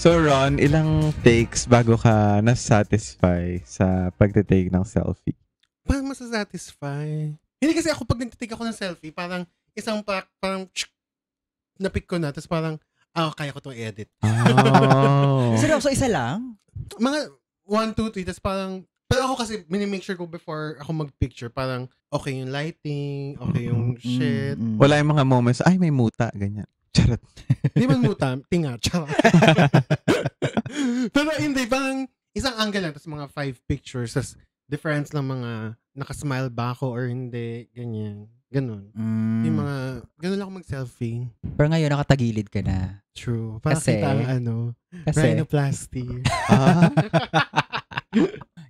So Ron, ilang takes bago ka na-satisfy sa pagte-take ng selfie? Paano masasatisfy? Hindi kasi ako pag nagtitake ako ng selfie, parang isang parang na-pick ko na, tapos parang, kaya ko to edit. Oh. Seryoso, isa lang? Mga 1, 2, 3, tapos parang, pero ako kasi, minimake sure ko before ako mag-picture, parang, okay yung lighting, okay yung shit. Wala yung mga moments, ay may muta, ganyan. Charot. Di man muta, tinga, charot. Pero hindi, parang isang angle lang, tapos mga 5 pictures, tapos difference lang mga nakasmile ba ako or hindi, ganyan. Ganun. Yung mga, ganun lang ako mag-selfie. Pero ngayon, nakatagilid ka na. True. Para Kasi- kita ang rhinoplasty.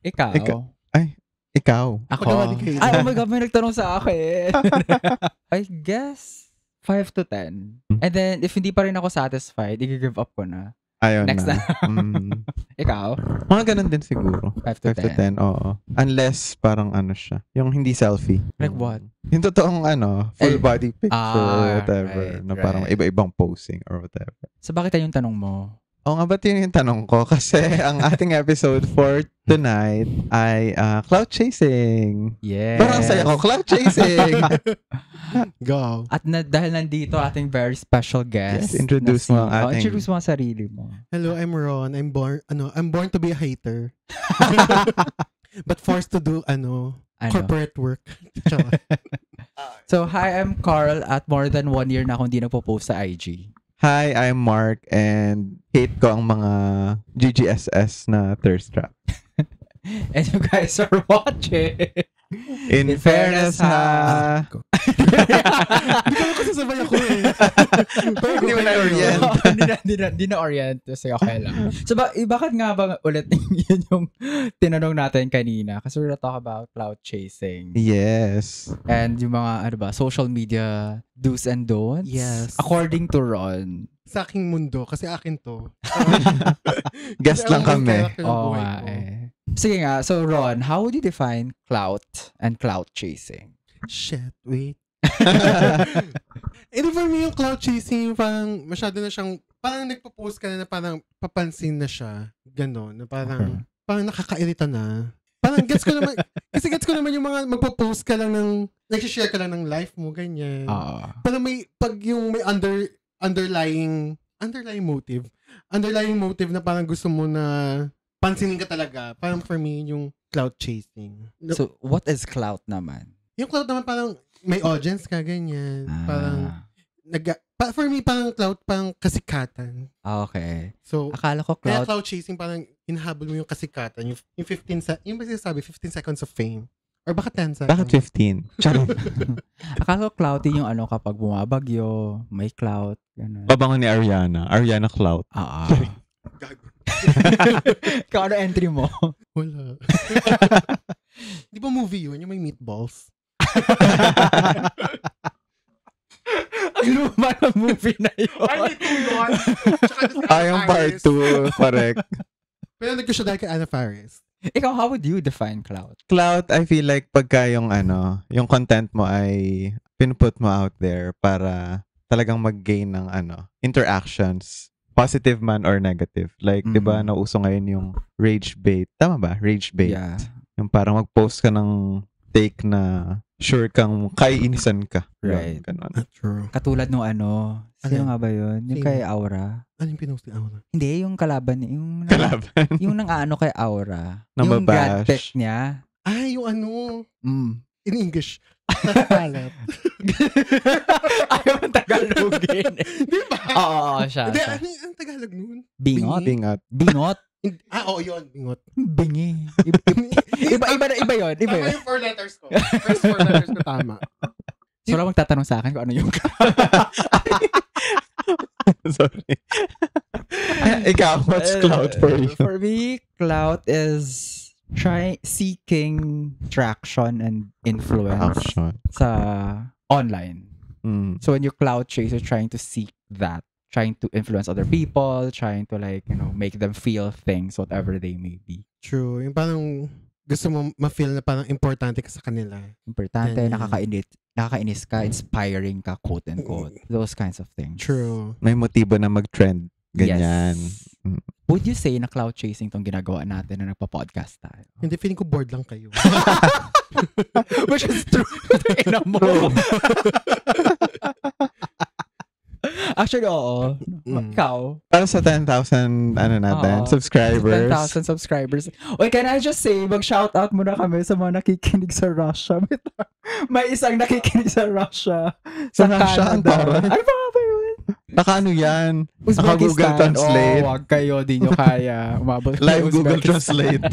Ikaw? Ikaw. Ako? Pagkawali kayo. Ay, oh my God, may nagtanong sa akin. I guess, 5 to 10. And then, if hindi pa rin ako satisfied, i-give up ko na. Ayaw Next na. Ikaw? Mga ganun din siguro. 5 to 5 to 10, 10. oo. Unless parang ano siya, yung hindi selfie. Like what? Yung totoong full body picture or Ah, whatever. right, na parang right. iba-ibang posing or whatever. So, bakit yan yung tanong mo? Oo nga, ba't yun yung tanong ko? Kasi ang ating episode for tonight ay cloud chasing. Yes. Parang saya ko, cloud chasing. Go. At dahil nandito ating very special guest. Yes, introduce mo ang ating- Introduce mo ang sarili mo. Hello, I'm Ron. I'm born to be a hater. But forced to do, corporate work. Charot. So, hi, I'm Carl at more than 1 year na akong hindi nagpo-post sa IG. Hi, I'm Mark and hate ko ang mga GGSS na thirst trap. And you guys are watching. In fairness ha. Hindi ko kasasabay ako eh. Pero Hindi mo na-orient. Hindi na orient. Kasi okay lang. So, bakit nga ba ulit yun yung tinanong natin kanina? Kasi we're gonna talk about cloud chasing. Yes. And yung mga, social media do's and don'ts. Yes. According to Ron. Sa aking mundo, kasi akin to. Guest Kasi lang alam ko yung kami. character ng Oo buhay nga ko. eh. Sige nga, so Ron, how would you define clout and clout chasing? Shit, wait. For me, yung cloud chasing, parang masyado na siyang, parang nagpo-post ka na parang papansin na siya. Ganon. Na parang nakakairita na. Parang gets ko naman, kasi gets ko naman yung mga magpo-post ka lang ng, nag-share ka lang ng life mo, ganyan. Pero pag yung may underlying motive na parang gusto mo na pansinin ka talaga. Parang for me, yung cloud chasing. So, what is clout naman? Yung cloud naman parang may audience ka, ganyan. For me, parang cloud, parang kasikatan. Okay. So, Akala ko kaya clout, cloud chasing, parang hinahabol mo yung kasikatan. Yung 15 yung ba sinasabi, 15 seconds of fame. Or baka 10 seconds. Bakit 15? Charot. akala ko clouty yung kapag bumabagyo, may clout, gano'n. Babango ni Ariana. Ariana Clout. Gago. Ikaw, ano entry mo? Wala. Di ba movie yun? Yung may meatballs? Ang luma ng movie na yun. Ay, ito yun. Tsaka doon si Anna Yung part Faris. 2. Correct. Pero nag-ko siya dahil kay Anna Faris. Ikaw, how would you define clout? Clout, I feel like pagka yung yung content mo ay pinput mo out there para talagang mag-gain ng interactions, positive man or negative. Like, di ba, nauso ngayon yung rage bait. Tama ba? Rage bait. Yeah. Yung parang mag-post ka ng take na sure kang kaiinisan ka. Right. Yun, ganun. True. Katulad nung sino Ano? nga ba yun? Yung Sino? kay Aura. Ano yung pinost ni Aura? Hindi, yung kalaban niya. Kalaban. Yung kay Aura. Nang Yung babash. gadget niya. Ay, yung in English. Tagalog. Ayaw ang Tagalogin. Di ba? Oo, siya. Hindi, siya. ano yung Tagalog nun? Bingot? Bingat. Bingot? Oo, yun. Bingot. Bingi. Iba yun. Iba Tama yun. yung 4 letters ko. First 4 letters ko tama. So, wala magtatanong sa akin kung ano yung Sorry. Ikaw, what's clout for you? For me, clout is seeking traction and influence Action. sa online. Mm. So when you clout chase, you're trying to seek that, trying to influence other people, trying to make them feel things, whatever they may be. True. Yung parang gusto mo ma-feel na parang importante ka sa kanila. Importante, Ganyan. nakakainis ka, inspiring ka, quote and quote. Those kinds of things. True. May motibo na mag-trend. Ganyan. Yes. Would you say na cloud chasing tong ginagawa natin na nagpa-podcast tayo? Hindi, feeling ko bored lang kayo. Which is true. Ina mo. Actually, oo. Ikaw. Para sa 10,000, natin, Oo. subscribers. 10,000 subscribers. Wait, can I just say, mag-shoutout muna kami sa mga nakikinig sa Russia. May isang nakikinig sa Russia. Sa Russia, ang Canada. taray. Ano ba ba yun? Naka Naka Uzbekistan. Google Translate. Wag kayo, di nyo kaya. Umabot kayo Live Google Uzbekistan. Translate.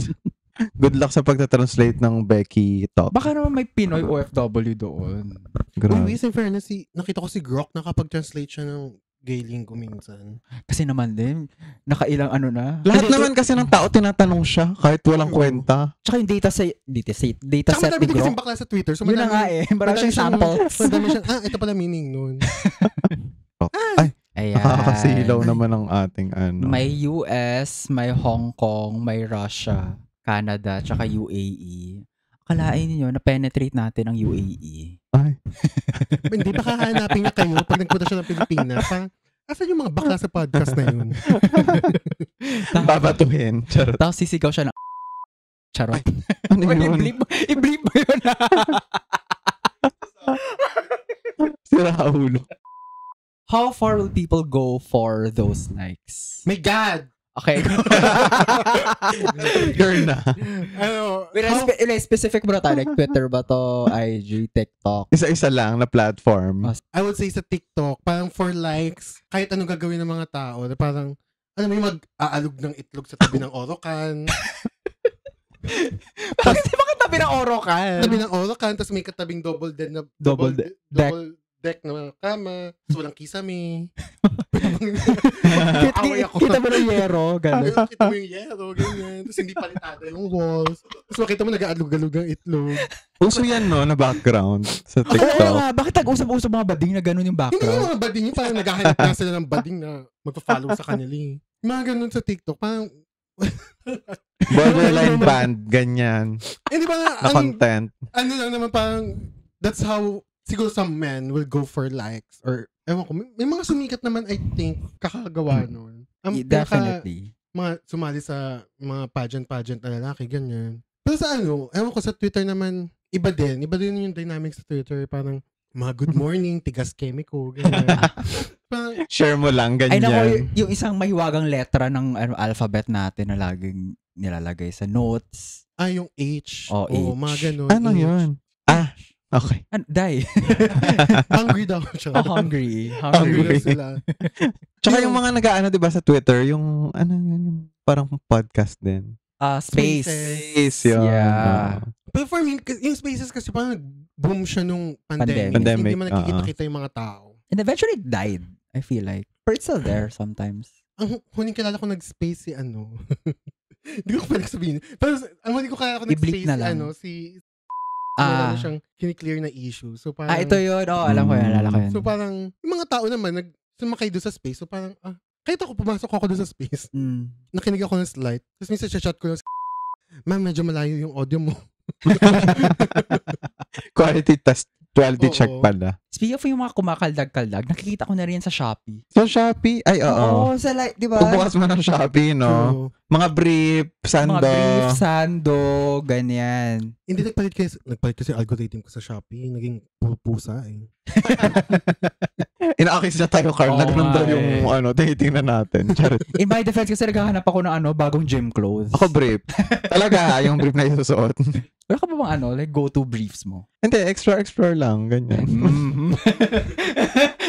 Good luck sa pagta-translate ng Becky Talk. Baka naman may Pinoy OFW doon. Grabe. Wait, in fairness, nakita ko si Grok nakapag-translate siya ng gay lingo minsan. Kasi naman din, nakailang ano na. Lahat naman kasi ng tao tinatanong siya kahit walang kwenta. Tsaka yung data set ni Tsaka madami din kasing Grok. bakla sa Twitter. So Yun na nga eh. Marami siyang samples. Madami siyang, ito pala meaning nun. Ay, Ayan. nakakasilaw naman ang ating May US, may Hong Kong, may Russia, Canada, tsaka UAE. Akalain niyo na penetrate natin ang UAE. Ay. Hindi, baka hanapin niya kayo pag nagpunta siya ng Pilipinas. Parang, asan yung mga bakla sa podcast na yun? Babatuhin. Charot. Tapos sisigaw siya na charot. Ano yun? I-bleep mo yun. Sira ulo. How far will people go for those likes? My God! Okay. You're na. Ano, Specific mo na tayo. Like Twitter ba to? IG, TikTok? Isa-isa lang na platform. I would say sa TikTok, parang for likes, kahit anong gagawin ng mga tao, na parang, alam mo yung mag-aalog ng itlog sa tabi ng orokan. Bakit di ba katabi ng orokan? Tabi ng orokan, tapos may katabing double deck Double deck na kama, tapos walang kisame. Kita mo ng yero, gano'n. Kita mo yung yero, ganyan. Tapos hindi palitada yung walls. Tapos makita mo nag-aalog-alog ng itlog. Uso yan, no, na background sa Oo TikTok. nga, bakit nag-usap-usap mga bading na gano'n yung Hindi yung background? mga bading, yung parang naghahanap na sila ng bading na magpa-follow sa kanila. Yung mga ganun sa TikTok, parang Borderline band, ganyan. hindi ba Na content. ano lang naman parang, that's how, siguro some men will go for likes or, ewan ko, may mga sumikat naman, I think, kakagawa nun. Definitely. Mga sumali sa mga pageant na lalaki, ganyan. Pero sa ewan ko, sa Twitter naman, iba din yung dynamics sa Twitter, parang, mga good morning, tigas chemico, ganyan. Parang, Share mo lang, Ay ganyan. nako, yung isang mahiwagang letra ng alphabet natin na laging nilalagay sa notes. yung H. Oh, Oo, H. mga ganun. Ano H. yun? Okay. Die. Hungry daw siya. Hungry. Hungry daw sila. Tsaka yung mga nag-aano, diba, sa Twitter, yung, yung parang podcast din. Space. Space, yun. Yeah. Pero for me, yung Spaces kasi parang nag-boom siya nung pandemic. Pandemic, Hindi mo nakikita-kita yung mga tao. And eventually it died, I feel like. But it's still there sometimes. Ang huling kilala ko nag-space si hindi ko pwede sabihin. Pero ang huling ko kilala ko I-bleep nag-space na lang. si Ah. siyang kiniklear na issue. So parang, Ito yun. Oh, alam ko yan. Alala ko yan. So parang, yung mga tao naman, sumakay doon sa space. So parang, kahit ako pumasok ako doon sa space, nakinig ako ng slide. Tapos minsan chat ko lang, ma'am, medyo malayo yung audio mo. Quality test. Quality Oo. check pala. Speaking of yung mga kumakaldag-kaldag, nakikita ko na rin sa Shopee. So, Shopee? Ay, oo. Sa like, di ba? Bubukas mo ng Shopee, no? So, Mga brief, sando. Mga brief, sando, ganyan. hindi nagpalit kasi algorithm ko sa Shopee. Naging pusa eh. Inaakis na tayo, Carl. Oo Nagnoon daw nga yung tinitingnan natin. Charot. In my defense kasi naghahanap ako ng bagong gym clothes. Ako brief. Talaga, yung brief na isusuot. Wala ka ba bang like go-to briefs mo? Hindi, explore lang. Ganyan.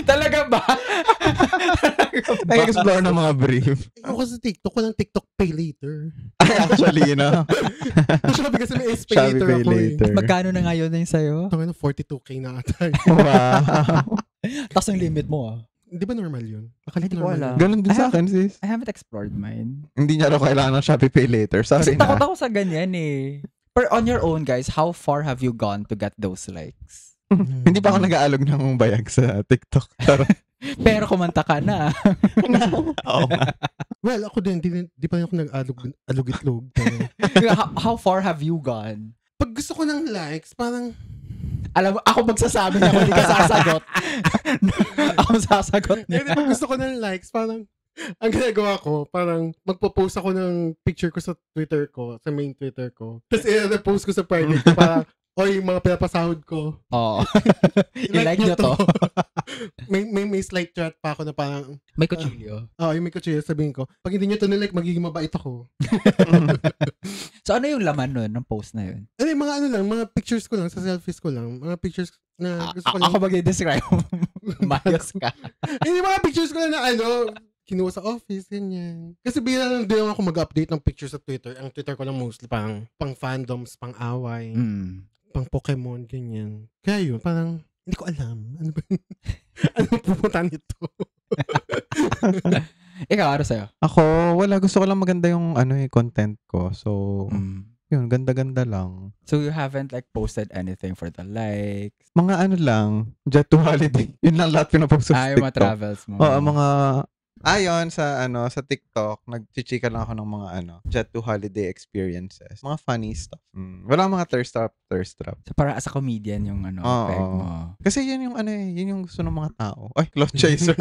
Talaga ba? Nag-explore ng mga brief. Ako sa TikTok, walang TikTok pay later. Ay, actually, no? Sa Shopee kasi may pay Shopee later pay ako later. Magkano na ngayon na yung sa'yo? Tangina, 42K na ata. Wow. Tapos yung limit mo Hindi ba normal yun? Hindi ko alam. Ganun din sa akin, sis. I haven't explored mine. Hindi niya raw kailangan ng Shopee Pay Later. Sorry Kasi takot na. ako sa ganyan eh. But on your own, guys, how far have you gone to get those likes? Hindi pa ako nag-aalog ng bayag sa TikTok. Charot. Pero kumanta ka na. Oo nga. Well, ako din, di pa rin ako nag-alog-itlog. How far have you gone? Pag gusto ko ng likes, parang, Alam mo, ako magsasabi niya kung hindi ka sasagot. Ako sasagot niya. pag gusto ko ng likes, parang, ang ginagawa ko, parang magpo-post ako ng picture ko sa Twitter ko, sa main Twitter ko. Tapos i-post ko sa private ko, parang, oy, mga pinapasahod ko. Oo. I-like nyo to. may slight chat pa ako na parang, May kutsilyo. yung may kutsilyo, sabihin ko, pag hindi nyo to nilike, magiging mabait ako. So, ano yung laman nun ng post na yun? Mga pictures ko lang, sa selfies ko lang. Mga pictures na gusto ko lang. Ako mag-describe. Mayos ka. Hindi, mga pictures ko lang na kinuha sa office, ganyan. Kasi bigla lang din ako mag-update ng pictures sa Twitter. Ang Twitter ko lang mostly pang fandoms, pang away, pang Pokemon, ganyan. Kaya yun, parang, hindi ko alam. Ano ba? Ano pupunta nito? Ikaw, ano sa'yo? Ako, wala. Gusto ko lang maganda yung content ko. So, yun, ganda-ganda lang. So, you haven't like posted anything for the likes? Mga lang, jet to holiday. Yun lang lahat pinapost sa Yung mga TikTok. travels mo. Oo, mga ayon sa sa TikTok, nagchichika lang ako ng mga jet to holiday experiences. Mga funny stuff. Wala mga thirst trap. So, para as a comedian yung peg mo. Kasi yun yung yun yung gusto ng mga tao. Ay, cloud chaser.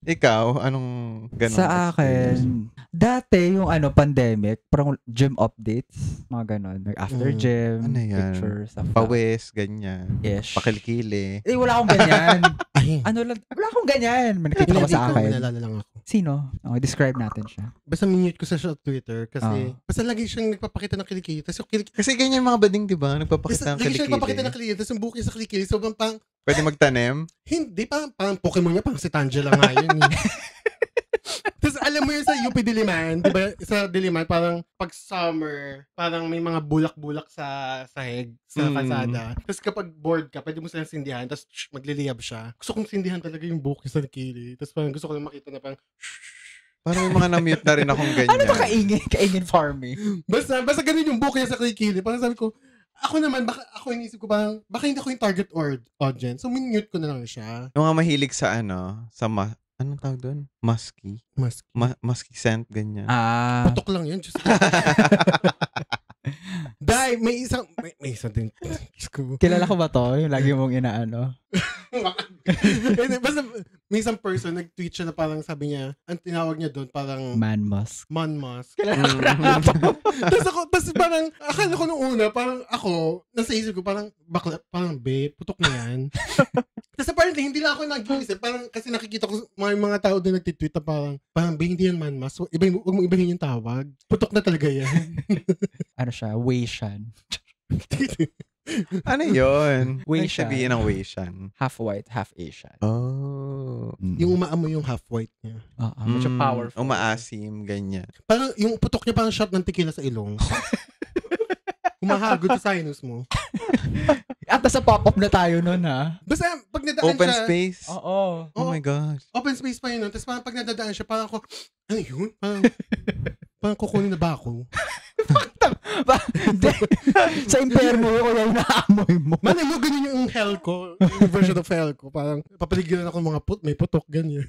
Ikaw, anong ganun? Sa akin, dati yung pandemic, parang gym updates, mga ganon. Like after gym, ano yan? pictures, stuff. Pawis, ganyan. Ish. Pakilikili. Wala akong ganyan. Ay. Wala akong ganyan. May nakita ko sa akin. Nalala lang ako. Sino? Describe natin siya. Basta minute ko sa Twitter kasi basta lagi siyang nagpapakita ng kilikili. Kasi ganyan mga bading, di ba? Nagpapakita ng Lagi kilikili. siyang nagpapakita ng kilikili. Tapos yung buhok niya sa kilikili. So, parang pwede magtanim? Hindi, parang Pokemon niya, parang si Tangela nga yun. Tapos alam mo yun sa UP Diliman, di ba? Sa Diliman, parang pag summer, parang may mga bulak-bulak sa sahig, sa kalsada. Tapos kapag bored ka, pwede mo silang sindihan, tapos magliliyab siya. Gusto kong sindihan talaga yung buhok niya sa kilikili. Tapos parang gusto ko lang makita na parang parang may mga na-mute na rin akong ganyan. Ano ba kaingin farming? Basta ganun yung buhok niya sa kilikili. Parang sabi ko, ako naman, inisip ko parang, baka hindi ako yung target audience. So, minute ko na lang siya. Yung mga mahilig sa anong tawag doon? Musky? Musky scent, ganyan. Putok lang yun. Just Dai, may isang din. Kilala ko ba to? Yung lagi mong inaano? Basta may isang person, nag-tweet siya na parang sabi niya, ang tinawag niya doon parang Man Musk. Tapos parang, akala ko nung una, parang ako, nasa isip ko, parang, bakla, parang babe, putok na yan. Tapos apparently, hindi lang ako nag-iisip, parang kasi nakikita ko mga tao doon nagtitweet na parang babe, hindi yan Man Musk. So, huwag mong ibahin yung tawag. Putok na talaga yan. Ano siya? Weishan. Ano yun? Weishan. Sabihin ng Weishan. Half white, half Asian. Oh. Yung umaamoy yung half-white niya. Medyo powerful. Umaasim, ganyan. Parang yung putok niya parang shot ng tequila sa ilong. Humahagod sa sinus mo. At nasa pop-up na tayo nun, ha? Basta pag nadaan Open siya... space? Oo. Oh my gosh. Open space pa yun. Tapos parang pag nadadaan siya, parang ako, ano yun? Parang kukunin na ba ako? Sa imperno ko yung naamoy mo. Manay mo, ganyan yung hell ko. Yung version of hell ko. Parang papaligiran ako ng mga may putok, ganyan.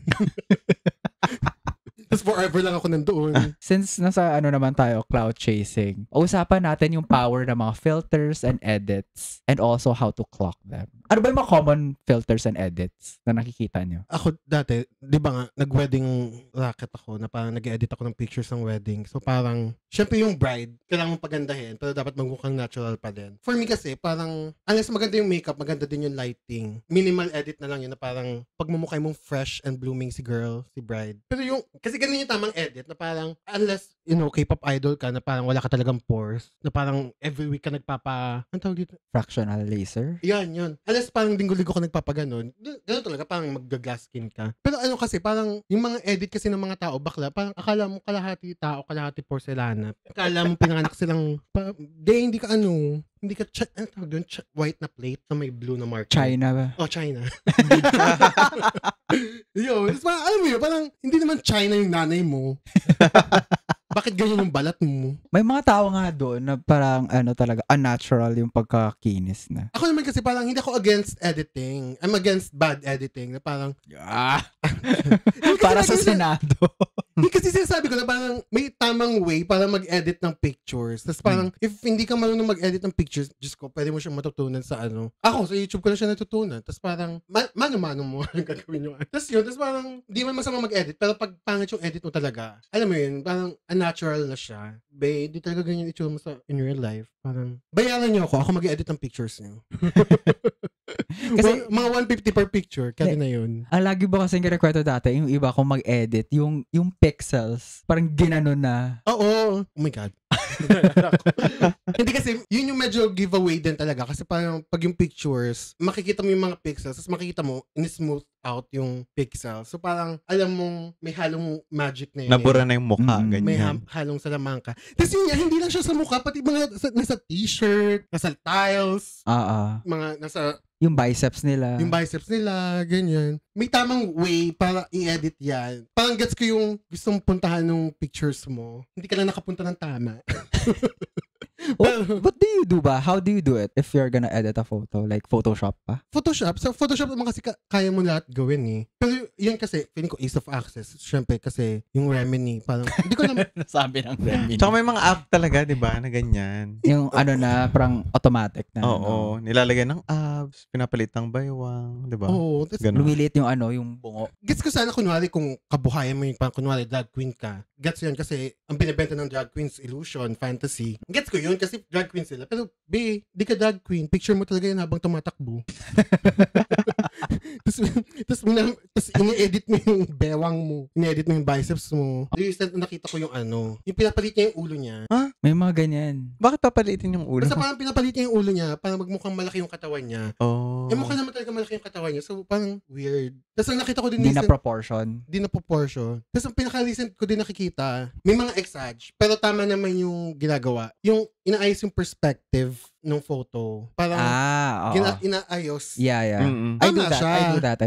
Tapos forever lang ako nandoon. Since nasa naman tayo, cloud chasing, usapan natin yung power ng mga filters and edits and also how to clock them. Ano ba yung mga common filters and edits na nakikita nyo? Ako dati, di ba nga, nag-wedding racket ako na parang nag-edit ako ng pictures ng wedding. So parang, syempre yung bride, kailangan mong pagandahin pero dapat magmukhang natural pa din. For me kasi, parang, unless maganda yung makeup, maganda din yung lighting. Minimal edit na lang yun na parang pagmumukhay mong fresh and blooming si girl, si bride. Pero yung, kasi ganun yung tamang edit na parang, unless, K-pop idol ka na parang wala ka talagang pores, na parang every week ka ang tawag dito? Fractional laser? Yun. Unless parang linggo-linggo ka nagpapaganon, ganun talaga, parang mag-glass skin ka. Pero kasi, parang yung mga edit kasi ng mga tao, bakla, parang akala mo kalahati tao, kalahati porcelana. Akala mo pinanganak silang, hindi ka white na plate na may blue na mark. China ba? Oh, China. Yun. Parang, alam mo yun, parang hindi naman China yung nanay mo. Bakit ganyan yung balat mo? May mga tao nga doon na parang talaga unnatural yung pagkakinis na. Ako naman kasi parang hindi ako against editing. I'm against bad editing. Na parang para sa Senado. Kasi sinasabi ko na parang may tamang way para mag-edit ng pictures. Tapos parang, if hindi ka marunong mag-edit ng pictures, Diyos ko, pwede mo siyang matutunan sa ano. Ako, sa YouTube ko na siya natutunan. Tapos parang, mano-mano mo ang gagawin yung Tapos yun, tapos parang, di man masama mag-edit, pero pag pangit yung edit mo talaga, alam mo yun, parang unnatural na siya. Di talaga ganyan itsura mo sa in real life. Parang, bayaran niyo ako mag-edit ng pictures niyo. Kasi mga 150 per picture, kaya na yun. Ang lagi ba kasing kirekwento dati, yung iba kung mag-edit, yung pixels, parang ginanon na. Oo. Oh my God. Hindi kasi, yun yung medyo giveaway din talaga. Kasi parang pag yung pictures, makikita mo yung mga pixels, tapos makikita mo, in-smooth out yung pixels. So parang, alam mong may halong magic na yun. Nabura na yung mukha, ganyan. May halong salamangka. Tapos yun yan, hindi lang siya sa mukha, pati mga nasa t-shirt, nasa tiles, mga nasa yung biceps nila. Ganyan. May tamang way para i-edit yan. Parang gets ko yung gustong puntahan ng pictures mo. Hindi ka lang nakapunta ng tama. What do you do ba? How do you do it if you're gonna edit a photo? Like Photoshop pa? Photoshop. Sa Photoshop naman kasi kaya mo lahat gawin eh. Pero yan kasi, feeling ko ease of access. Siyempre kasi yung Remini, parang, hindi ko naman. Nasabi ng Remini. Tsaka may mga app talaga, di ba, na ganyan. Yung ano na, parang automatic na. Oo. Nilalagay ng apps, pinapalit ng baywang, di ba? Oo. Lumiliit yung ano, yung bungo. Gets ko sana kunwari kung kabuhayan mo yung parang kunwari drag queen ka. Gets yun kasi ang binibenta ng drag queens illusion, fantasy. Gets ko yun kasi drag queen sila. Pero, di ka drag queen. Picture mo talaga yun habang tumatakbo. Tapos ini-edit mo yung bewang mo. Ini-edit mo yung biceps mo. Recent nakita ko yung ano. Yung pinapalit niya yung ulo niya. Ha? May mga ganyan. Bakit papalitin yung ulo? Basta parang pinapalit niya yung ulo niya para magmukhang malaki yung katawan niya. Oh. Mukha naman talaga malaki yung katawan niya. So, parang weird. Tapos ang nakita ko din Hindi na proportion. Tapos ang pinaka-recent ko din nakikita, may mga exage, pero tama naman yung ginagawa. Yung inaayos yung perspective ng photo. Parang inaayos. Yeah. Mm-mm. I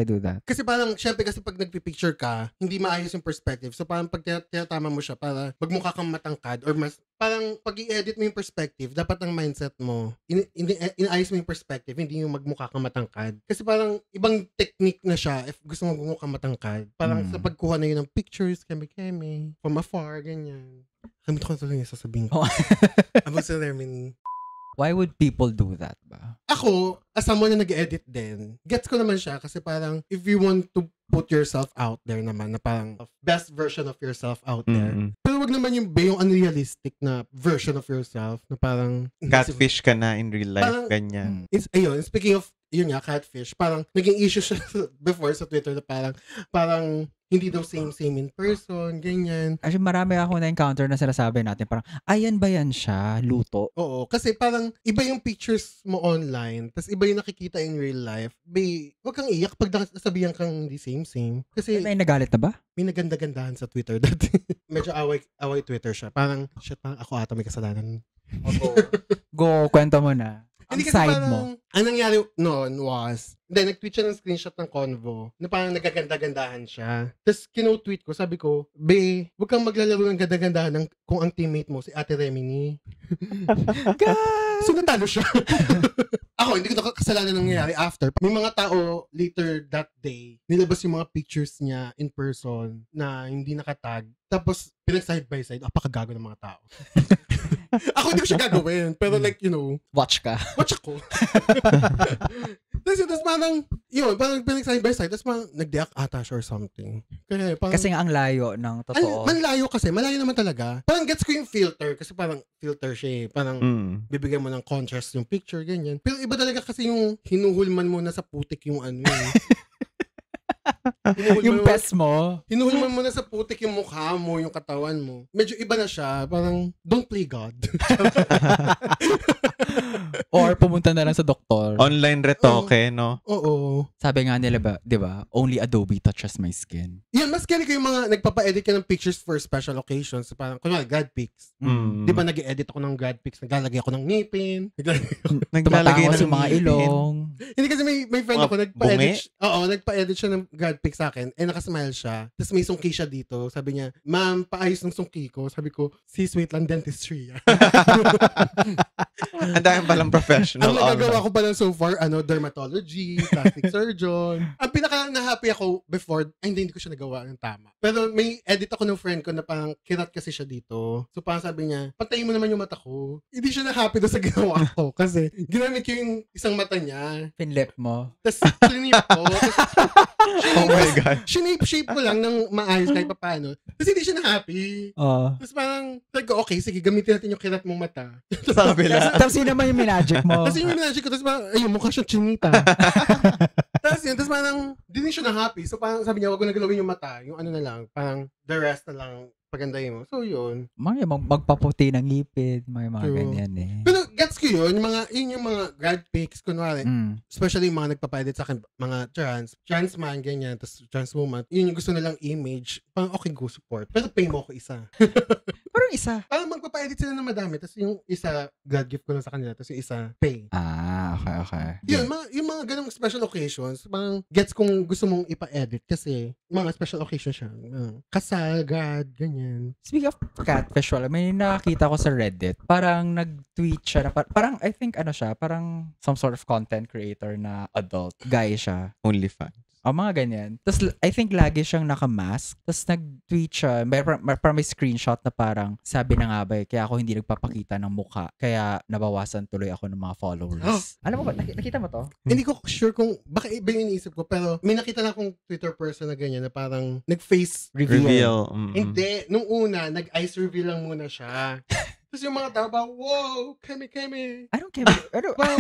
do that. Kasi parang, syempre kasi pag nagpipicture ka, hindi maayos yung perspective. So parang pag tinatama mo siya para magmukha kang matangkad or mas, parang pag i-edit mo yung perspective, dapat ang mindset mo, inaayos mo yung perspective, hindi yung magmukha kang matangkad. Kasi parang ibang technique na siya if gusto mo magmukha matangkad. Parang sa pagkuha na yun ng pictures, keme-keme, from afar, ganyan. Kamit ko na talaga yung sasabihin ko. About sa Remini. Why would people do that ba? Ako, as someone na nag-edit din, gets ko naman siya kasi parang if you want to put yourself out there naman, na parang best version of yourself out there. Mm-hmm. Pero wag naman yung unrealistic na version of yourself na parang catfish ka na in real life, parang, ganyan. Ayun, speaking of yun nga, catfish, parang naging issue siya before sa Twitter na parang hindi daw same in person, ganyan. Actually, marami ako na-encounter na sinasabi natin, parang, ayan ba yan siya? Luto? Oo, kasi parang iba yung pictures mo online, tas iba yung nakikita in real life. Wag kang iyak pag nasabihan kang hindi same. Kasi may nagalit na ba? May naganda-gandahan sa Twitter dati. Medyo away Twitter siya. Parang, shit, parang ako ata may kasalanan. Go, kwento mo na. Ang Hindi kasi side parang, mo. Ang nangyari noon was, nag-tweet siya ng screenshot ng convo na parang nagaganda-gandahan siya. Tapos kino-tweet ko, sabi ko, huwag kang maglalaro ng ganda-gandahan kung ang teammate mo si Ate Remini. So natalo siya. Ako, hindi ko nakakasalanan ng nangyayari after. May mga tao later that day, nilabas yung mga pictures niya in person na hindi nakatag. Tapos, pinag-side by side, apakagago ng mga tao. Ako hindi ko siya gagawin. Pero like, watch ako. Tapos parang pinag-side by side, tapos parang nag-deact ata siya or something. Kasi nga ang layo ng totoo. Malayo naman talaga. Parang gets ko yung filter, kasi parang filter siya eh. Parang bibigyan mo ng contrast yung picture, ganyan. Pero iba talaga kasi yung hinuhulman mo na sa putik yung ano eh. Yung pes mo. Hinuhulman mo na sa putik yung mukha mo, yung katawan mo. Medyo iba na siya. Parang, don't play God. Or pumunta na lang sa doktor. Online retoke, no? Oo. Sabi nga nila ba, di ba? Only Adobe touches my skin. Yan, mas kaya ko yung mga nagpapa-edit ka ng pictures for special occasions. Parang, kunwari, God pics. Di ba nag-edit ako ng God pics? Naglalagay ako ng ngipin. Naglalagay ng mga ilong. Hindi kasi may friend ako, nagpa-edit siya ng God pics. sa akin, nakasmile siya. Tapos may sungki siya dito. Sabi niya, ma'am, paayos ng sungki ko. Sabi ko, sis, wait lang, dentistry. Ang dami palang professional. Ang nagagawa ko pala so far, dermatology, plastic surgeon. Ang pinaka na-happy ako before, hindi ko siya nagawa ng tama. Pero may edit ako ng friend ko na parang kirat kasi siya dito. So parang sabi niya, pantayin mo naman yung mata ko. Hindi siya na-happy doon sa ginawa ko. Kasi ginamit ko yung isang mata niya. Pinlip mo. Tapos clinip ko. Oh my God. Shape ko lang ng maayos kahit paano. Tapos hindi siya na-happy. Tapos parang, okay, sige, gamitin natin yung kirat mong mata. Sa kabila. Tapos yun naman yung minagic mo. Tapos yung minagic ko, tapos parang, ayun, mukha siyang chinita. Tapos yun, tapos parang, di din siya na-happy. So parang sabi niya, wag ko na galawin yung mata. Yung ano na lang, parang the rest na lang pagandahin mo. So yun. Magpaputi ng ngipin, mga True. ganyan eh. Pero gets ko yun, yung mga grad pics, kunwari, especially yung mga nagpapaedit sa akin, mga trans man, ganyan, tapos trans woman, yun yung gusto nilang image, parang okay, go support. Pero pay mo ako isa. Parang isa. Parang magpapaedit sila ng madami, tapos yung isa, God gift ko lang sa kanila, tapos yung isa, pay. Okay. Yun, yung mga ganong special occasions, parang gets kung gusto mong ipa-edit kasi mga special occasion siya. Kasal, grad, ganyan. Speaking of catfish, may nakita ko sa Reddit. Parang nag-tweet siya na parang I think siya, parang some sort of content creator na adult. Guy siya. OnlyFans. Mga ganyan. Tapos, I think lagi siyang nakamask. Tapos, nag-tweet siya. Parang may screenshot na parang, sabi na nga ba, kaya ako hindi nagpapakita ng mukha. Kaya, nabawasan tuloy ako ng mga followers. Alam mo ba, nakita mo to? Hindi ko sure kung, baka iba yung iniisip ko, pero may nakita na akong Twitter person na ganyan na parang, nag-face Reveal. Hindi. Nung una, nag-ice reveal lang muna siya. Tapos yung mga tao ba, wow, keme. I don't care. Wow.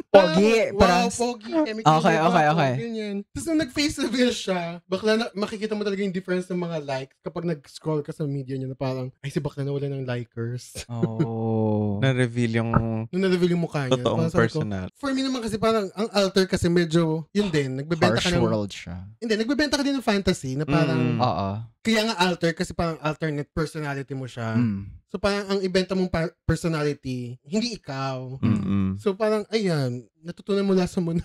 Pogi. Wow, pogi. Keme. Okay. Ganyan. Tapos nung nag-face reveal siya, bakla na, makikita mo talaga yung difference ng mga likes kapag nag-scroll ka sa media niya na parang, ay si bakla na wala ng likers. Na-reveal yung Nung na-reveal yung mukha niya. totoong personal. For me naman kasi parang, ang alter kasi medyo, yun din, nagbebenta ka Harsh ng... world siya. Hindi, nagbebenta ka din ng fantasy na parang, kaya nga alter kasi parang alternate personality mo siya. So parang ang ibenta mong personality, hindi ikaw. So parang, ayan, natutunan mo lasa mo na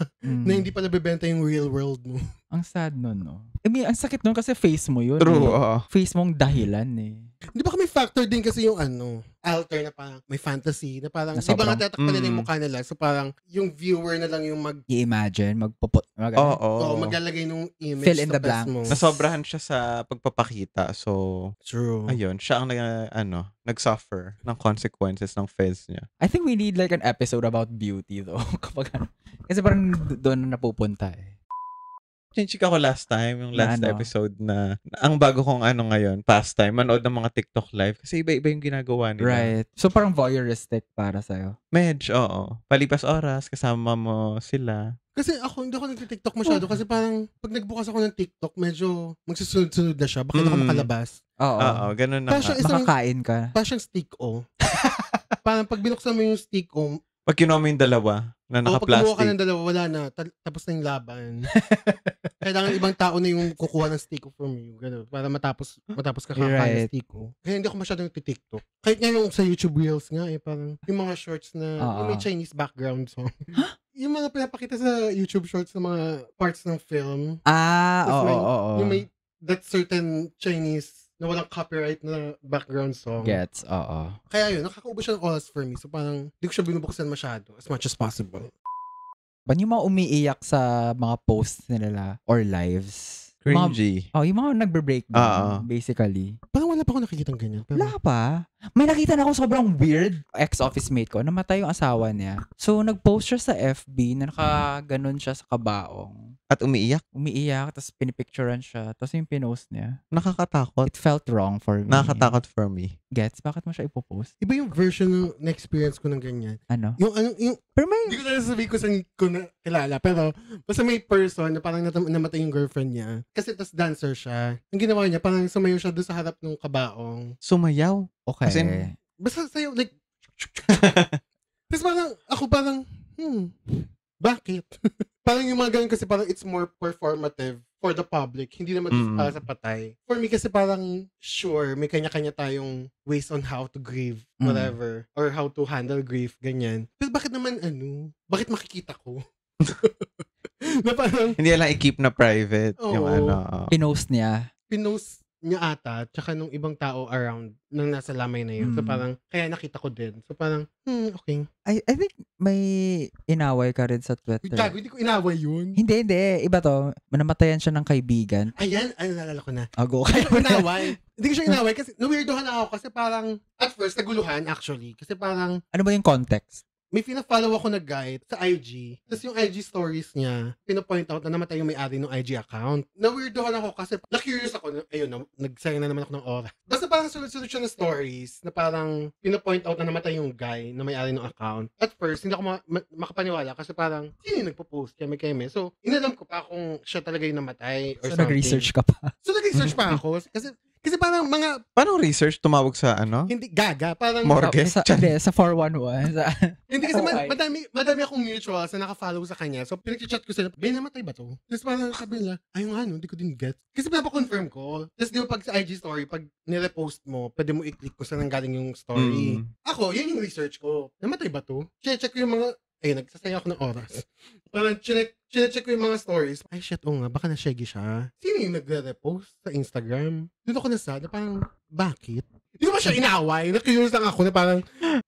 hindi pala bebenta yung real world mo. Ang sad nun, no? I mean, ang sakit nun kasi face mo yun. True, Face mong dahilan eh. Di ba kami factor din kasi yung alter na parang may fantasy, na parang, di ba nga tatakpan nila yung mukha nila? So parang, yung viewer na lang yung i-imagine, maglalagay nung image fill in sa the face blanks. mo. nasobrahan siya sa pagpapakita. So, True. ayun, siya ang nag-suffer ng consequences ng face niya. I think we need like an episode about beauty though. Kasi parang doon na napupunta eh. Chinchika ko last time, yung last Na episode na ang bago kong ngayon, pastime, manood ng mga TikTok live kasi iba-iba yung ginagawa nila. Right. So parang voyeuristic para sa'yo. Medyo, oo. Palipas oras, kasama mo sila. Kasi hindi ako nag-TikTok masyado kasi parang pag nagbukas ako ng TikTok, medyo magsusunod-sunod na siya. Bakit ako makalabas? Oo, ganun na nga. Makakain ka. Parang siyang stick-o. Parang pag binuksan mo yung stick-o, pag kinuha mo yung dalawa na pag kumuha ka naka-plastic. ng dalawa, wala na. Tapos na yung laban. Kailangan ibang tao na yung kukuha ng stick-o from you. Ganun, para matapos ka kakain ng stick-o. Kaya hindi ako masyadong nagtitiktok. Kahit nga yung sa YouTube Reels nga, parang yung mga shorts na yung may Chinese background song. Yung mga pinapakita sa YouTube shorts ng mga parts ng film. Oo. Yung may that certain Chinese na walang copyright na background song. Gets, oo. Kaya yun, nakakaubos siya ng oras for me. So parang, di ko siya binubuksan masyado as much as possible. Ba yung mga umiiyak sa mga posts nila or lives? Cringy. Yung mga nagbe-breakdown, basically. Parang wala pa ako nakikitang ganyan. Pero... Wala pa. May nakita na ako sobrang weird. Ex-office mate ko, namatay yung asawa niya. So, nag-post siya sa FB na nakaganon siya sa kabaong. At umiiyak? Umiiyak, tapos pinipicturean siya. Tapos yung pinost niya. Nakakatakot. It felt wrong for me. Nakakatakot for me. Gets? Bakit mo siya ipopost? Iba yung version ng na-experience ko ng ganyan. Ano? Yung pero may... Hindi ko na sabihin ko saan ko na kilala. Pero, basta may person na parang namatay yung girlfriend niya. Kasi tas dancer siya. Ang ginawa niya, parang sumayo siya doon sa harap ng kabaong. Sumayaw? Okay. As in, basta sayo, like, tapos parang, bakit? Parang yung mga ganun kasi parang it's more performative for the public. Hindi naman para sa patay. For me kasi parang, sure, may kanya-kanya tayong ways on how to grieve, whatever. Or how to handle grief, ganyan. Pero bakit naman, bakit makikita ko? Na parang, Hindi lang i-keep na private yung Oo. ano. Pinost niya. pinost niya ata, tsaka nung ibang tao around nang nasa lamay na yun. So Mm. parang, kaya nakita ko din. So parang, okay. I think may inaway ka rin sa Uy, Twitter. gago, hindi ko inaway yun. Hindi. Iba to. Namatayan siya ng kaibigan. Ayan, nalala ko na. Ago Hindi kayo ko inaway. Hindi ko siya inaway kasi na-weirdohan ako kasi parang, at first, naguluhan actually. Kasi parang, Ano ba yung context? may pina-follow ako na guy sa IG. Tapos yung IG stories niya, pinapoint out na namatay yung may-ari ng IG account. Na-weirdohan ako kasi na-curious ako. Ayun, nagsayang na naman ako ng oras. Basta parang sunod-sunod siya na stories na parang pinapoint out na namatay yung guy na may-ari ng account. At first, hindi ako makapaniwala kasi parang, sino yung nagpo-post? Keme-keme. So, inalam ko pa kung siya talaga yung namatay or So, something. nag-research ka pa. So, nag-research pa ako. Kasi parang mga, Paano research? Tumawag sa ano? hindi, gaga. Parang, Morgue? Sa 411. Hindi kasi Okay. madami akong mutuals na naka-follow sa kanya. So, pinag-chat ko sila, Ben, namatay ba to? Tapos parang sabi nila, ayun nga, no, hindi ko din get. Kasi pinapakonfirm ko. Tapos di ba pag sa IG story, pag nirepost mo, pwede mo i-click kung saan nanggaling yung story. Ako, yun yung research ko. Namatay ba to? Check ko yung mga, nagsasaya ako ng oras. Parang check ko yung mga stories. Ay, shit, nga, baka na-shaggy siya. Sino yung nagre-repost sa Instagram? Doon ako nasad na parang, bakit? Hindi ba siya inaway? Na-curious lang ako na parang,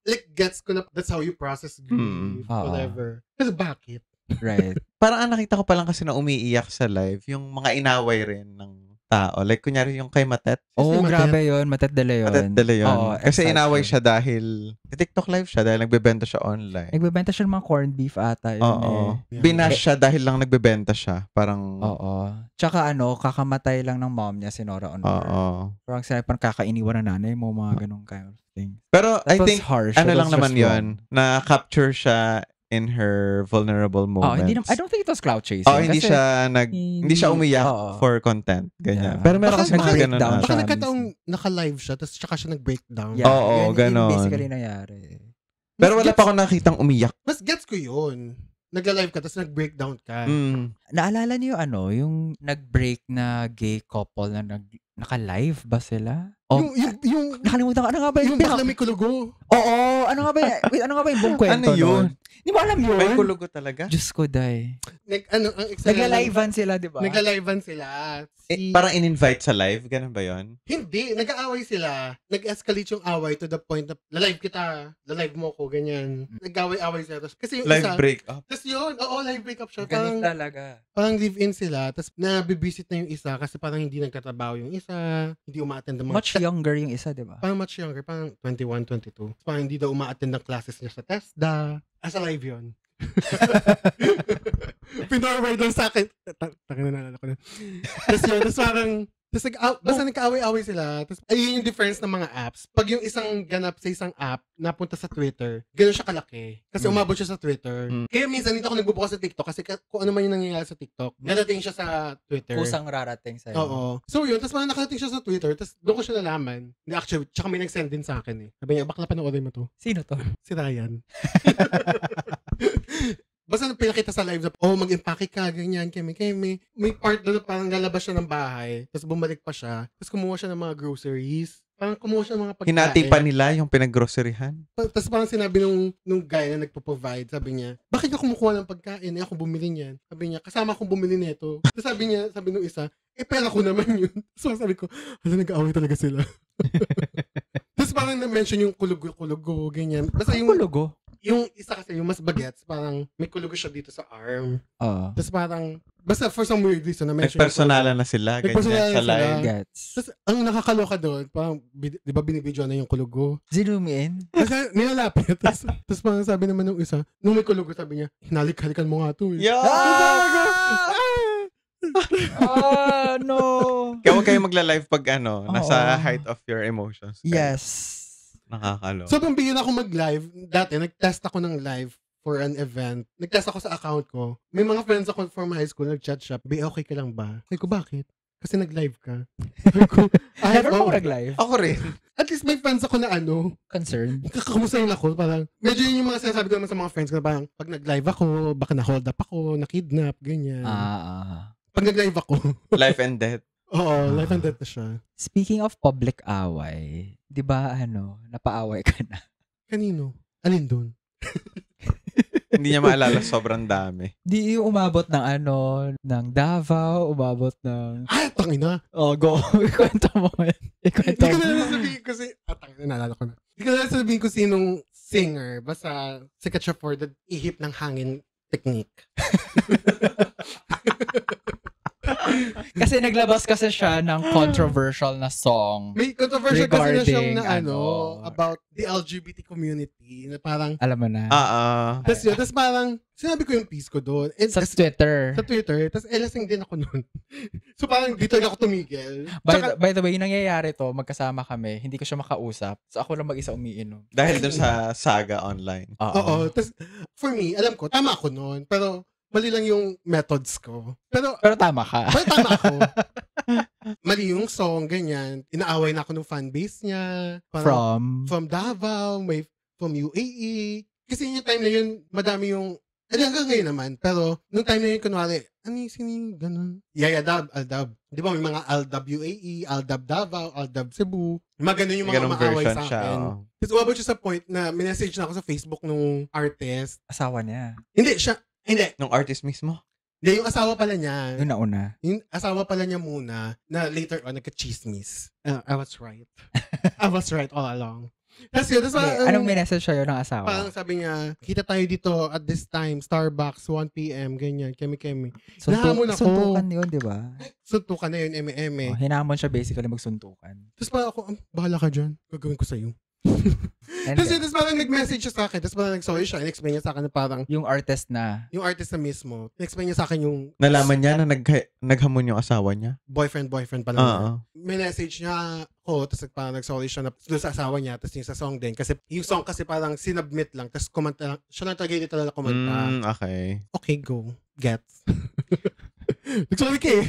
like, gets ko na that's how you process grief, whatever. Kasi bakit? Right. Parang nakita ko pa lang kasi na umiiyak sa live, yung mga inaway rin ng tao. Like, kunyari yung kay Matet. Oh, Matet. grabe yun. Matet de Leon. Matet de Leon. Oo, Kasi excited. inaway siya dahil, TikTok live siya dahil nagbebenta siya online. Nagbebenta siya ng mga corned beef ata. Yun Oo. eh. Binash siya dahil lang nagbebenta siya. Parang, Oo. Tsaka kakamatay lang ng mom niya, si Nora Honor. oo. Parang sinabi, parang kakainiwan na nanay mo, mga ganong kind of thing. Pero That I was think, harsh. ano That lang was naman just yun, na-capture siya in her vulnerable Oh, moments. I don't think it was cloud chasing. Oh, hindi kasi hindi siya umiyak Oo. for content. Ganyan. Yeah. Pero meron Baka kasi mga ganun nag-breakdown ata. Baka siya nagkataong naka-live siya, tapos tsaka siya nag-breakdown. Yeah, Oo, yun ganon. basically nangyari. Pero wala pa ako nakitang umiyak. Mas gets ko yun. Nagla-live ka, tapos nag-breakdown ka. Naalala niyo yung nag-break na gay couple na naka-live ba sila? Yung Nakalimutan ko. Ano nga ba yung bakla may kulugo. Oo, ano nga ba yung buong kwento Ano yun? nun? Di mo alam yun? May kulugo talaga? Diyos ko, day. Ang Nagla-livean sila, di ba? Nagla-livean sila. Parang in-invite sa live? Ganun ba yun? Hindi, nag-aaway sila. Nag-escalate yung away to the point na la-live kita, la-live mo ko, ganyan. Nag-away-away sila. Kasi yung Live isa, break up? tapos yun, live breakup siya. Ganun talaga. Parang live-in sila, tapos nabibisit na yung isa kasi parang hindi nagtatrabaho yung isa, hindi umaattend ng mga... Much younger yung isa, di ba? Parang much younger, parang 21, 22. Parang hindi daw umaattend ng classes niya sa TESDA. Sa live yun. Pinorway doon sa akin. Taka na nalala ko na. Tapos parang, basta nagkaaway-away sila. Tapos, ayun yung difference ng mga apps. Pag yung isang ganap sa isang app, napunta sa Twitter, gano'n siya kalaki. Kasi umabot siya sa Twitter. Kaya minsan, dito ako nagbubukas sa TikTok kasi kung ano man yung nangyayari sa TikTok, narating siya sa Twitter. Kusang rarating sa'yo. Oo. So yun, tapos parang nakarating siya sa Twitter, tapos doon ko siya nalaman. Actually, tsaka may nag-send din sa akin eh. Sabi niya, bakla panoorin mo to. Sino to? Si Ryan. Basta pinakita sa live na, mag-impake ka, ganyan, keme. May part doon na parang lalabas siya ng bahay, tapos bumalik pa siya, tapos kumuha siya ng mga groceries. Parang kumuha siya ng mga pagkain. Hinati pa nila yung pinag-groceryhan? Tapos parang sinabi nung guy na nagpo-provide, sabi niya, bakit ka kumukuha ng pagkain? Ako bumili niyan. Sabi niya, kasama akong bumili nito. Tapos sabi nung isa, pera ko naman yun. So sabi ko, nag-aaway talaga sila. Tapos parang na-mention yung kulugo, ganyan. Basta yung Kulugo? Yung isa kasi, yung mas bagets, parang may kulugo siya dito sa arm. Oo. Tapos parang, basta for some weird reason, na-mention Nagpersonalan na sila. Ganyan Nagpersonalan sa na sila. live. Gets. Tapos, ang nakakaloka doon, parang, di ba binibidyo na yung kulugo? Zoom in? Kasi nilalapit. Tapos parang sabi naman ng isa, nung may kulugo, sabi niya, hinalik-halikan mo nga to eh. Yeah! No! Kaya huwag kayo magla-live pag nasa Oo. height of your emotions. Yes. Nakakalo. So, nung bigyan ako mag-live, dati, nag-test ako ng live for an event. Nag-test ako sa account ko. May mga friends ako from high school, nag-chat siya, okay ka lang ba? Sabi ko, bakit? Kasi nag-live ka. Sabi ko, Never po nag-live. Ako rin. At least may friends ako na Concerned. kakamustahin ako. Parang, medyo yun yung mga sinasabi ko naman sa mga friends ko na parang, pag nag-live ako, baka na-hold up ako, na-kidnap, ganyan. Pag nag-live ako. Life and death. Oo, life and death na siya. Speaking of public away, di ba napaaway ka na? Kanino? Alin doon? Hindi niya maalala, sobrang dami. Di yung umabot ng ng Davao, umabot ng... Tangina. Go. Ikwento mo. Ikwento Hindi ko mo. na sabihin ko tangina, naalala ko na. Hindi ko na sabihin ko sinong singer. Basta sikat siya for the ihip ng hangin technique. Kasi naglabas kasi siya ng controversial na song. May controversial kasi na siyang Regarding, about the LGBT community na parang Alam mo na. Tapos parang sinabi ko yung piece ko doon. Sa Twitter. Sa Twitter. Tapos lasing din ako noon. So parang dito ako tumigil. By the way, yung nangyayari to, magkasama kami, hindi ko siya makausap. So ako lang mag-isa umiinom. Dahil doon sa saga online. Oo. Tapos for me, alam ko, tama ako noon. Pero mali lang yung methods ko. Pero tama ka. Pero tama ako. Mali yung song, ganyan. Inaaway na ako ng fanbase niya. From Davao, from UAE. Kasi yung time na yun, madami yung, hanggang ngayon naman. Pero nung time na yun, kunwari, sino yung ganun? Yayadab, Aldab. Di ba may mga Aldab UAE, Aldab Davao, Aldab Cebu. Mga ganun yung mga maaway sa akin. Tapos umabot siya sa point na minessage na ako sa Facebook nung artist. Asawa niya. Hindi. Nung artist mismo? Hindi, yung asawa pala niya. Yung nauna. Yung asawa pala niya muna, na later on, nagka-chismis. I was right. I was right all along. Tapos yun, anong message sa'yo ng asawa? Parang sabi niya, kita tayo dito at this time, Starbucks, 1 p.m., ganyan, kemi-kemi. Nahamon ako. Suntukan yun, di ba? Suntukan na yun, eme-eme. Hinamon siya basically magsuntukan. Tapos parang ako, bahala ka dyan. Gagawin ko sa'yo. Tapos parang nag-message siya sa akin, tapos parang nag-sorry siya, in-explain niya sa akin na parang yung artist na mismo, in-explain niya sa akin yung nalaman niya na naghamon yung asawa niya? Boyfriend pala niya. May message niya ako, tapos parang nag-sorry siya doon sa asawa niya, tapos yung sa song din, kasi yung song kasi parang sinubmit lang, tapos kumanta lang, siya lang talaga dito na kumanta. Okay, go. Gets. Nag-sorry ka eh.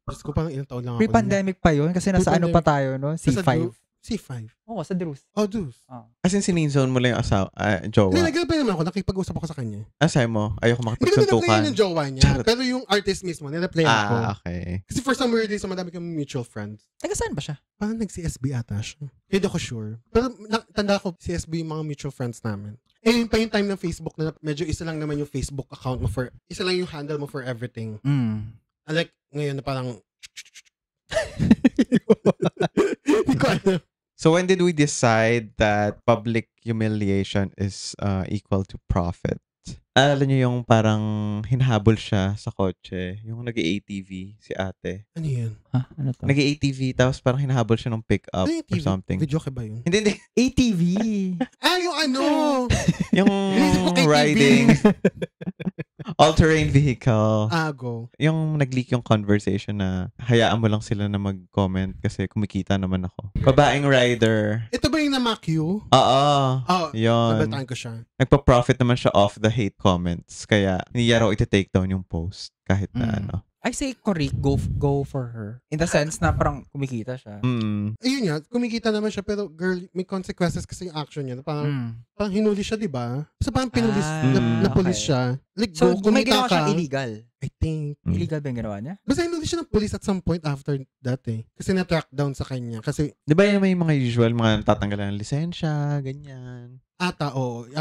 Tapos ko parang ilang taon lang ako. Pre-pandemic pa yun, kasi nasa ano pa tayo, no? C5. C5. Oo, sa Drus. Drus. As in, sininzone mo lang yung jowa? Hindi, nag-reply naman ako. Nakipag-usap ako sa kanya. Sabi mo, ayoko makipagsuntukan. Hindi ko na-reply yung jowa niya. Charot. Pero yung artist mismo, nireply ako. Okay. Kasi for some weird reason, madami kami mutual friends. Taga saan ba siya? Parang nag-CSB ata siya. Hindi ako sure. Pero tanda ko, CSB yung mga mutual friends namin. Yun pa yung time ng Facebook na medyo isa lang naman yung Facebook account mo isa lang yung handle mo for everything. Like, ngayon na parang hindi ko alam. So when did we decide that public humiliation is equal to profit? Alam niyo yung parang hinahabol siya sa kotse, yung nag-ATV si ate. Ano yun? Ano to? Nag-ATV tapos parang hinahabol siya ng pick-up or something. Video ka ba yun? Hindi. ATV! Yung ano? Yung riding. All-terrain vehicle. Go. Yung nag-leak yung conversation na hayaan mo lang sila na mag-comment kasi kumikita naman ako. Babaeng rider. Ito ba yung na-mock you? Yun. Nabataan ko siya. Nagpa-profit naman siya off the hate comments. Kaya hindi niya raw iti-take down yung post kahit na ano. I say, Cory, go for her. In the sense na parang kumikita siya. Ayun nga, kumikita naman siya pero girl, may consequences kasi yung action niya. Parang hinuli siya, di ba? So parang pinulis, na-police siya. Like, so, may kumita ginawa ka. siyang illegal. I think. Illegal ba yung ginawa niya? Basta hinuli siya ng police at some point after that eh. Kasi na-track down sa kanya. Kasi, di ba yung may mga usual, mga tatanggalan ng lisensya, ganyan. Ata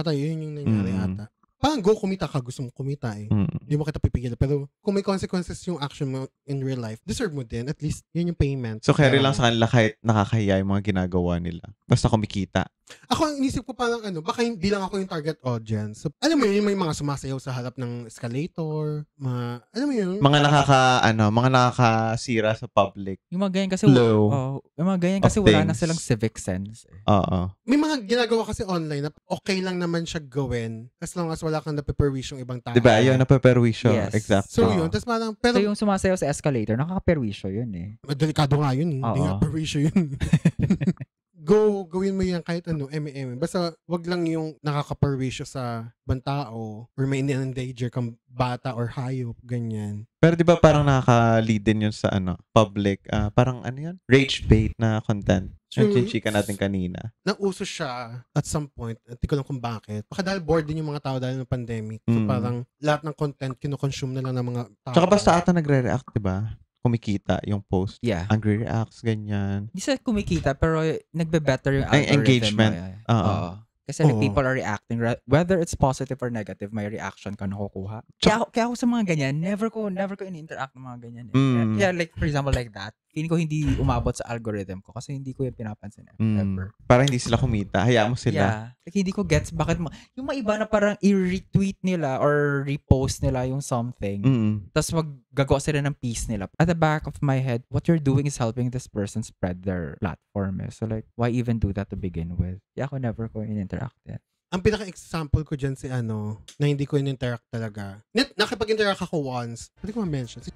yun yung nangyari ata. Parang kumita ka, gusto mo kumita eh. Hindi mo kita pipigil. Pero kung may consequences yung action mo in real life, deserve mo din. At least, yun yung payment. So, carry lang sa kanila kahit nakakahiya yung mga ginagawa nila. Basta kumikita. Ako, inisip ko parang baka hindi lang ako yung target audience. So, alam mo yun, may mga sumasayaw sa harap ng escalator. Alam mo yun? Mga nakakasira sa public. Yung mga ganyan kasi, yung mga ganyan kasi wala na silang civic sense. May mga ginagawa kasi online na okay lang naman siya gawin as long as wala kang napeperwish yung ibang tao. Diba? Ayun, napeperwisyo. Yes. Exactly. So yun, tapos parang, pero... So yung sumasayaw sa escalator, nakakaperwisyo yun eh. Delikado nga yun eh. Hindi nga perwisyo yun. Gawin mo yan kahit eme-eme. Basta wag lang yung nakakaperwisyo sa bantao or may in-endanger kang bata or hayop, ganyan. Pero di ba parang nakaka-lead din yun sa public, parang yun? Rage bait na content. Yung chika natin kanina. Nauso siya at some point, hindi ko lang kung bakit. Baka dahil bored din yung mga tao dahil ng pandemic. So parang lahat ng content kinoconsume na lang ng mga tao. Tsaka basta ata nagre-react, di ba? Kumikita yung post. Yeah. Angry reacts, ganyan. Hindi sa kumikita, pero nagbe-better yung algorithm. Engagement. Kasi like, Oo. people are reacting. Whether it's positive or negative, may reaction ka nakukuha. Kaya ako sa mga ganyan, never ko in-interact ng mga ganyan. Kaya like, for example, like that, feeling ko hindi umabot sa algorithm ko kasi hindi ko yung pinapansin ever. Para hindi sila kumita. Hayaan mo sila. Yeah. Like, hindi ko gets bakit yung mga iba na parang i-retweet nila or repost nila yung something. Tapos maggagawa sila ng piece nila. At the back of my head, what you're doing is helping this person spread their platform. So like, why even do that to begin with? Kaya ako never ko in-interact yan. Ang pinaka-example ko dyan si na hindi ko in-interact talaga. Nakipag-interact ako once. Pwede ko ma-mention. Si